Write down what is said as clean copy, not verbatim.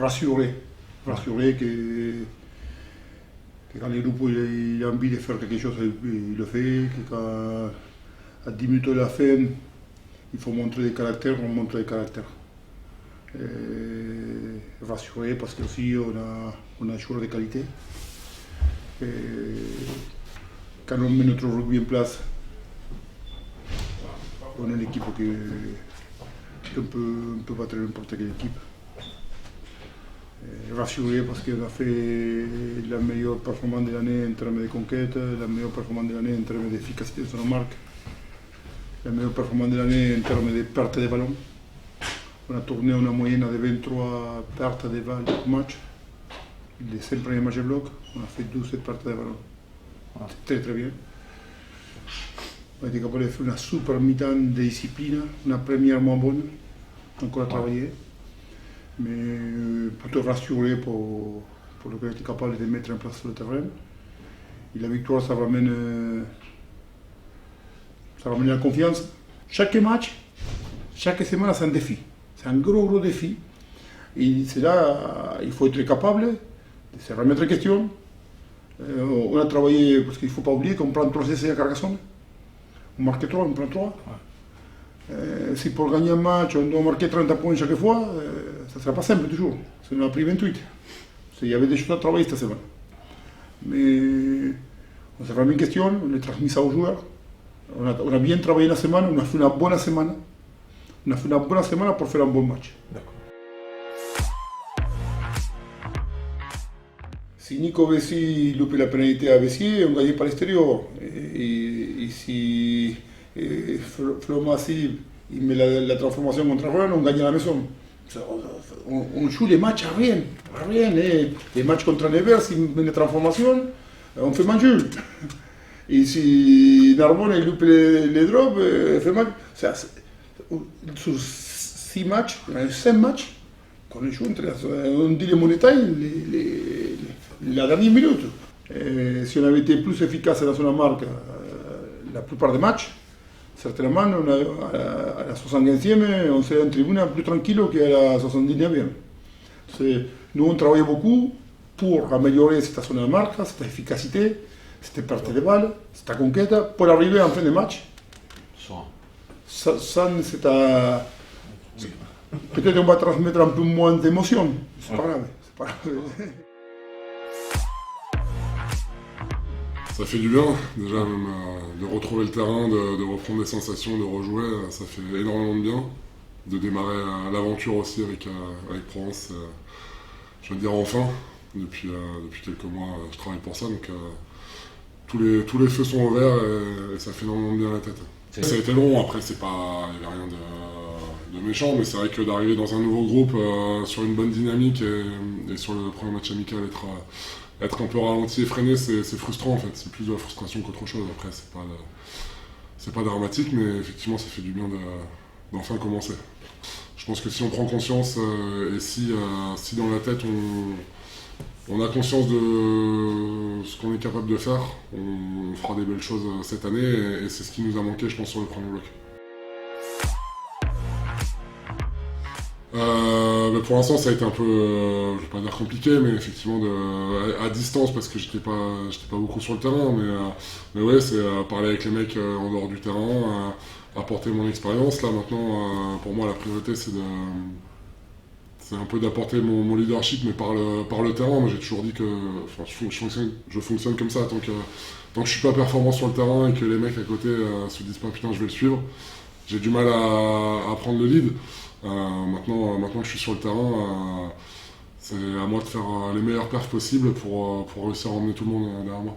rassurer que quand le groupe il a envie de faire quelque chose, il le fait, que quand à 10 minutes de la fin, il faut montrer des caractères, on montre des caractères. Rassurer parce qu'aussi on a un joueur de qualité. Quand on met notre rugby en place, on a une équipe qu'on peut battre n'importe quelle équipe. Rassuré parce qu'on a fait la meilleure performance de l'année en termes de conquête, la meilleure performance de l'année en termes d'efficacité sur nos marques, la meilleure performance de l'année en termes de perte de ballon. On a tourné une moyenne de 23 pertes de balles par match. Les 5 premiers matchs de bloc, on a fait 12 pertes de ballon. C'est très bien. On a été capable de faire une super mi-temps de discipline, une première moins bonne, encore à travailler. Mais plutôt rassuré pour le qu'on était capable de mettre en place sur le terrain. Et la victoire, ça ramène la confiance. Chaque match, chaque semaine, c'est un défi. C'est un gros défi. Et c'est là, il faut être capable de se remettre en question. On a travaillé, parce qu'il ne faut pas oublier qu'on prend 3 essais à Carcassonne. On marque 3, on prend 3. Si pour gagner un match, on doit marquer 30 points chaque fois, ça ne sera pas simple toujours. On a pris 28. Il y avait des choses à travailler cette semaine. Mais on s'est remis en question, on a transmis ça aux joueurs. On a bien travaillé la semaine, on a fait une bonne semaine. On a fait une bonne semaine pour faire un bon match. Si Nico Vessi loupe la pénalité à Vessier, on gagne par l'extérieur. Et si Flo Massy il met la transformation contre Rennes, on gagne à la maison. On joue les matchs à rien. Les matchs contre Nevers, s'il met la transformation, on fait manger. Et si Narbonne il loupe les drops, on fait match. Sur 6 matchs, 5 matchs, quand on joue, on dit les monétailles, la dernière minute. Si on avait été plus efficace dans son marque la plupart des matchs, certainement à la 75e, on serait en tribune plus tranquille qu'à la 79e. Nous, on travaille beaucoup pour améliorer cette zone de marque, cette efficacité, cette perte de balles, cette conquête, pour arriver en fin de match. Peut-être on va transmettre un peu moins d'émotion, c'est pas grave. Ça fait du bien, déjà même de retrouver le terrain, de reprendre des sensations, de rejouer, ça fait énormément de bien. De démarrer l'aventure aussi avec Provence, je veux dire enfin, depuis quelques mois je travaille pour ça, donc tous les feux sont ouverts et ça fait énormément de bien à la tête. Ça a été long, après il n'y avait rien de méchant, mais c'est vrai que d'arriver dans un nouveau groupe sur une bonne dynamique et sur le premier match amical être un peu ralenti et freiné, c'est frustrant en fait, c'est plus de la frustration qu'autre chose. Après c'est pas dramatique, mais effectivement ça fait du bien d'enfin commencer. Je pense que si on prend conscience et si dans la tête on a conscience de ce qu'on est capable de faire, on fera des belles choses cette année et c'est ce qui nous a manqué je pense sur le premier bloc. Pour l'instant ça a été un peu, je vais pas dire compliqué, mais effectivement à distance parce que j'étais pas beaucoup sur le terrain, mais ouais c'est parler avec les mecs en dehors du terrain, apporter mon expérience. Là maintenant pour moi la priorité c'est un peu d'apporter mon leadership mais par le terrain. Moi j'ai toujours dit que je fonctionne comme ça, tant que je suis pas performant sur le terrain et que les mecs à côté se disent pas putain je vais le suivre, j'ai du mal à prendre le lead. Maintenant que je suis sur le terrain, c'est à moi de faire les meilleures perfs possibles pour réussir à emmener tout le monde derrière moi.